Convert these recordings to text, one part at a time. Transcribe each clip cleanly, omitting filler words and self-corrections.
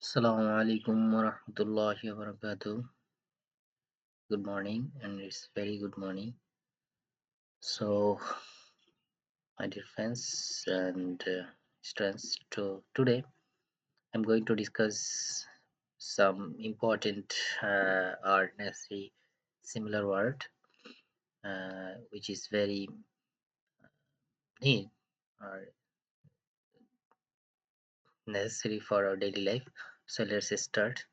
Assalamu alaikum warahmatullahi wabarakatuh. Good morning, and it's very good morning. So, my dear friends and students, today I'm going to discuss some important or necessary similar word, which is very need or necessary for our daily life. So let's start.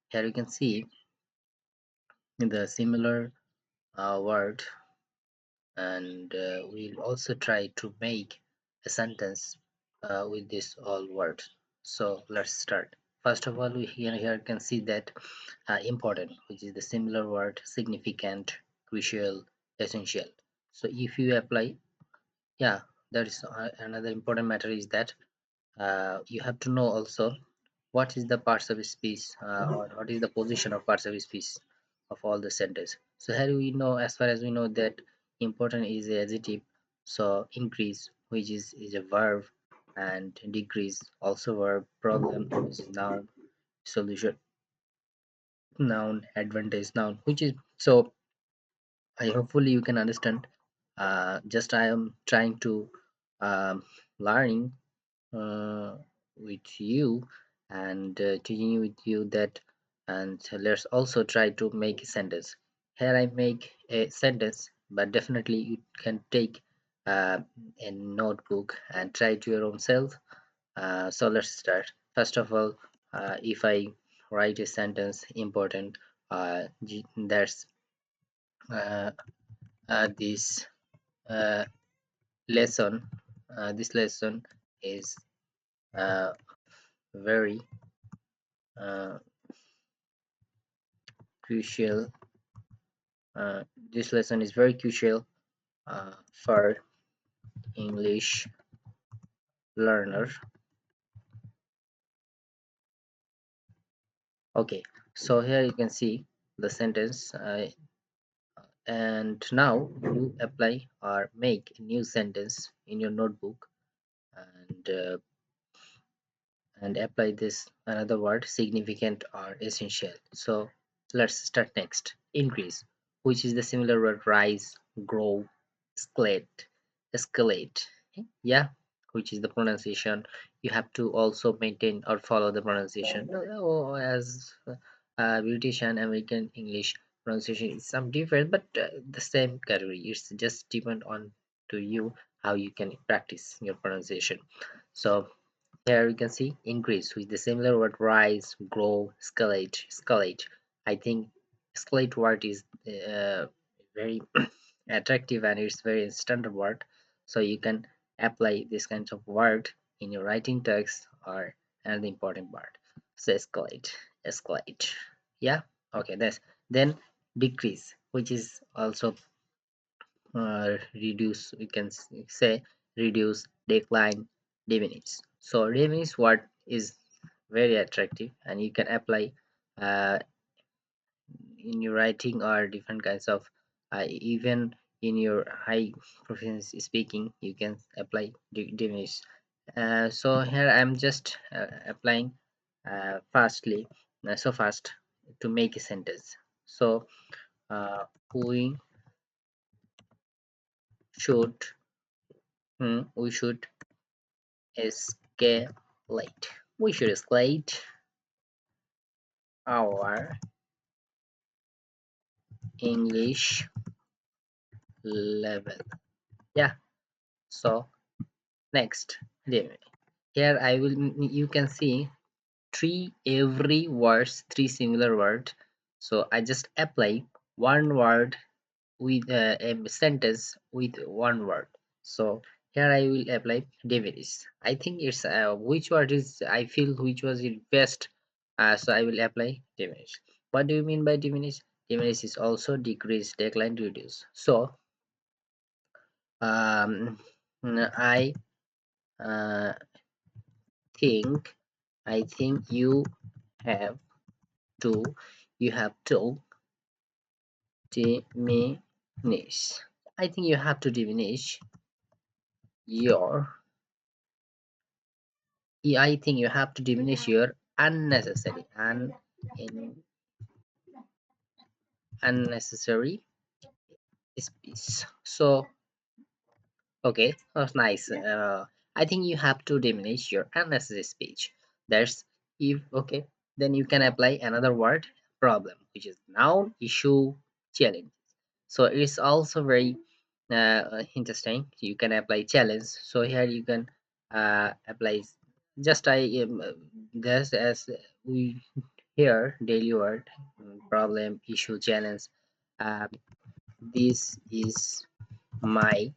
Here you can see the similar word and we'll also try to make a sentence with this all words. So let's start. First of all, we here can see that important, which is the similar word significant, crucial, essential. So if you apply, yeah, that is another important matter is that you have to know also what is the parts of speech or what is the position of parts of speech of all the sentence. So here we know, as far as we know, that important is a adjective, so increase, which is a verb, and decrease also verb, problem, which is noun, solution noun, advantage noun, which is so I hopefully you can understand. Just I am trying to learning uh, with you and teaching with you that, and let's also try to make a sentence. Here I make a sentence, but definitely you can take uh, a notebook and try to your own self. So let's start. First of all, if I write a sentence important, that's uh, this uh, lesson this lesson is uh, very uh, crucial. This lesson is very crucial for English learner. Okay, so here you can see the sentence, and now you apply or make a new sentence in your notebook and apply this another word significant or essential. So let's start next. Increase, which is the similar word rise, grow, escalate, escalate. Yeah, which is the pronunciation. You have to also maintain or follow the pronunciation. As British and American English pronunciation is some different, but the same category. It's just depend on to you how you can practice your pronunciation. So here you can see increase with the similar word rise, grow, escalate, escalate. I think escalate word is very attractive and it's very standard word. So you can apply this kind of word in your writing text or another important word. So escalate, escalate. Yeah. Okay. That's then decrease, which is also reduce, we can say reduce, decline, diminish. So diminish word is very attractive and you can apply uh, in your writing or different kinds of even in your high proficiency speaking you can apply diminish. So here I'm just applying fastly, so fast to make a sentence. So uh, we should we should escalate. We should escalate our English level. Yeah. So next, here I will. You can see every words, three similar words. So I just apply one word with a sentence with one word. So here I will apply diminish. I think it's which word is I feel which was the best. So I will apply diminish. What do you mean by diminish? Diminish is also decrease, decline, reduce. So um, I uh, think you have to you have to diminish. I think you have to diminish your. Yeah, I think you have to diminish your unnecessary in unnecessary space. So okay, that's nice. I think you have to diminish your unnecessary speech. That's if okay, then you can apply another word problem, which is noun, issue, challenge. So it's also very interesting. You can apply challenge. So here you can apply just I just as we hear daily word problem, issue, challenge. Uh, this is my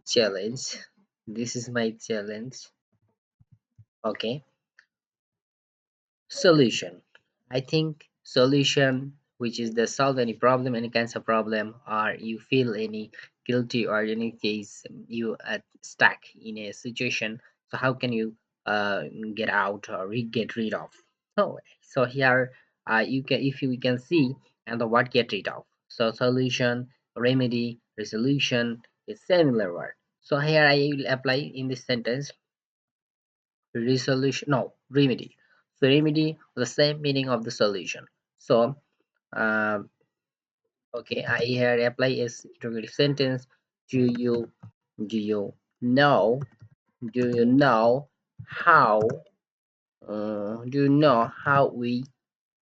challenge. This is my challenge. Okay. Solution. I think solution, which is the solve any problem, any kinds of problem, or you feel any guilty or any case you are stuck in a situation. So how can you get out or get rid of? So here you can if you can see and the what get rid of. So solution, remedy, resolution is similar word. So here I will apply in this sentence resolution, no, remedy. So remedy the same meaning of the solution. So um, okay, I here apply is interrogative sentence. Do you know, do you know how do you know how we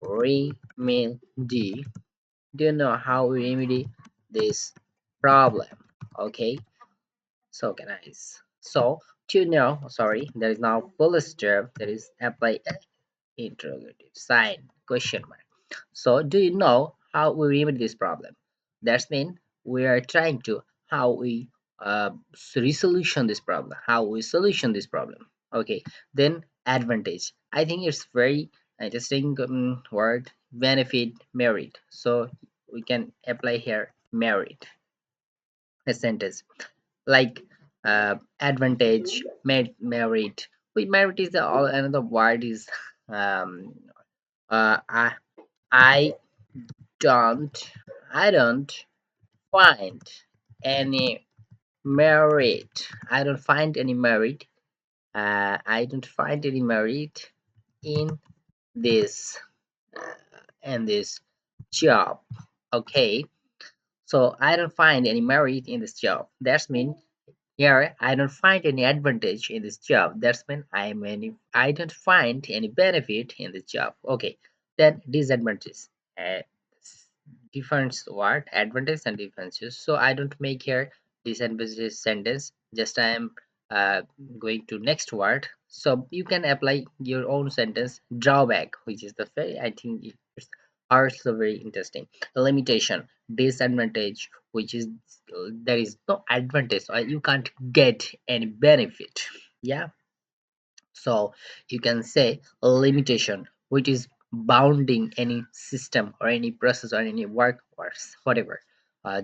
remedy, do you know how we remedy this problem? Okay, so guys, so to know, sorry, there is now full step, there is apply interrogative sign question mark. So do you know how we remedy this problem? That's mean we are trying to how we resolution this problem, how we solution this problem. Okay, then advantage, I think it's very interesting word, benefit, merit. So we can apply here merit a sentence like advantage, merit. With merit is all another word is um, uh, I, I don't I don't find any merit. I don't find any merit. I don't find any merit in this this job. Okay, so I don't find any merit in this job. That's mean here, I don't find any advantage in this job. That's mean I don't find any benefit in this job. Okay, then disadvantages. Uh, difference what advantage and differences. So I don't make here disadvantages sentence. Just I am uh, going to next word. So you can apply your own sentence drawback, which is the very I think it's also very interesting. Limitation, disadvantage, which is there is no advantage or you can't get any benefit. Yeah, so you can say a limitation, which is bounding any system or any process or any work or whatever.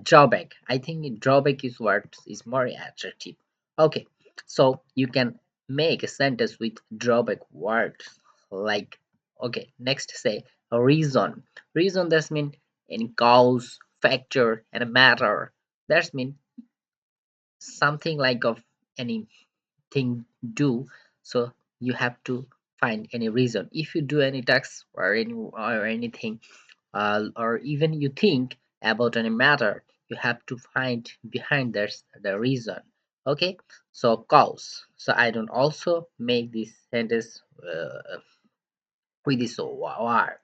Drawback, I think drawback is what is more attractive. Okay, so you can make a sentence with drawback words like okay, next say a reason. Reason that's mean any cause, factor, and a matter. That's mean something like of anything do. So you have to find any reason if you do any task or anything or even you think about any matter, you have to find behind there's the reason. Okay, so cause, so I don't also make this sentence with this word.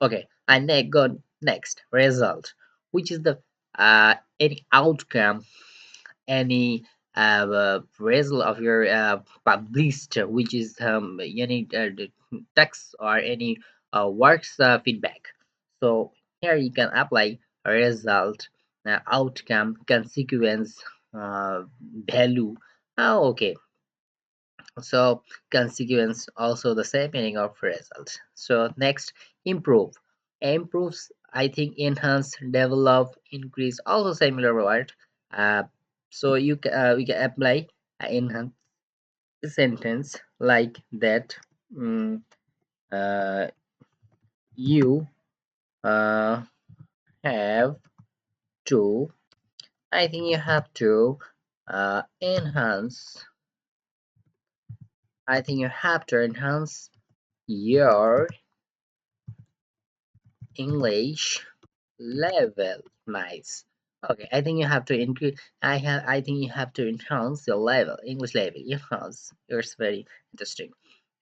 Okay, and then go next result, which is the any outcome, any result of your published, which is any the text or any works feedback. So here you can apply a result, outcome, consequence, value. Oh, okay, so consequence also the same meaning of result. So next, improve. Improves, I think enhance, develop, increase, also similar word. uh, so we can apply enhance sentence like that. mm, uh, you uh, have to, I think you have to enhance I think you have to enhance your English level. Nice. Okay, I think you have to increase. I think you have to enhance your level, English level. Enhance. It's very interesting.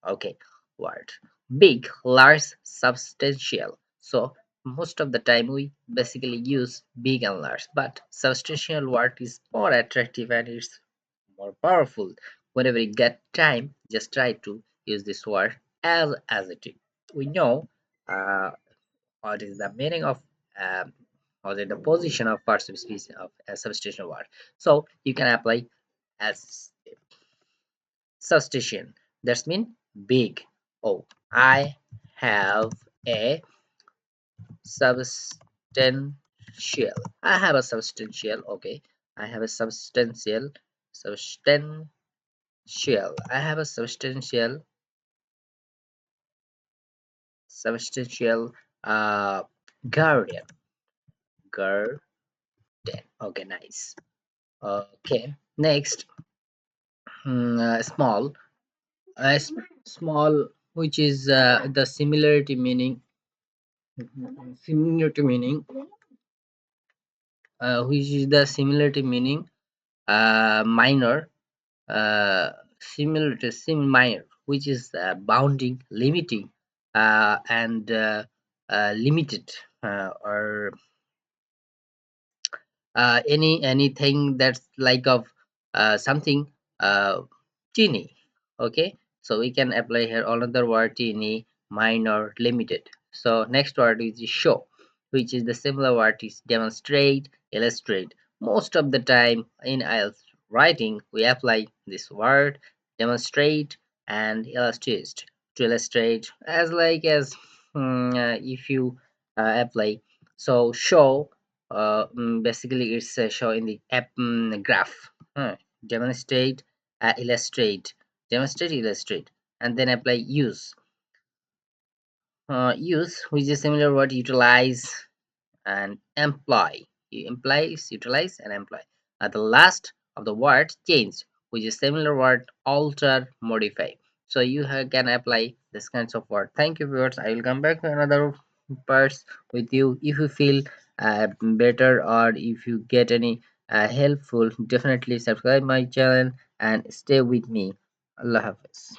Okay, word. Big, large, substantial. So most of the time we basically use big and large, but substantial word is more attractive and it's more powerful. Whenever you get time, just try to use this word as it is. We know uh, what is the meaning of um, or the position of passive species of a substitution word. So you can apply as substitution. That's mean big. Oh, I have a substantial. I have a substantial. Okay, I have a substantial. I have a substantial guardian. Guardian. Okay, nice. Okay, next, small. Small, which is the similarity meaning, which is the similarity meaning, minor, similar to minor, which is bounding, limiting, and limited, or anything that's like of something teeny. Okay, so we can apply here another word, teeny, minor, limited. So next word is show, which is the similar word is demonstrate, illustrate. Most of the time in IELTS writing we apply this word demonstrate and illustrate. To illustrate as like as if you apply, so show, basically it's a show in the app, graph. Demonstrate, illustrate, demonstrate, illustrate, and then apply use. Use, which is similar word utilize and employ. You implies, utilize, and employ. At the last of the word change, which is similar word alter, modify. So you can apply this kinds of word. Thank you, viewers. I will come back to another parts with you. If you feel better or if you get any helpful, definitely subscribe my channel and stay with me. Allah Hafiz.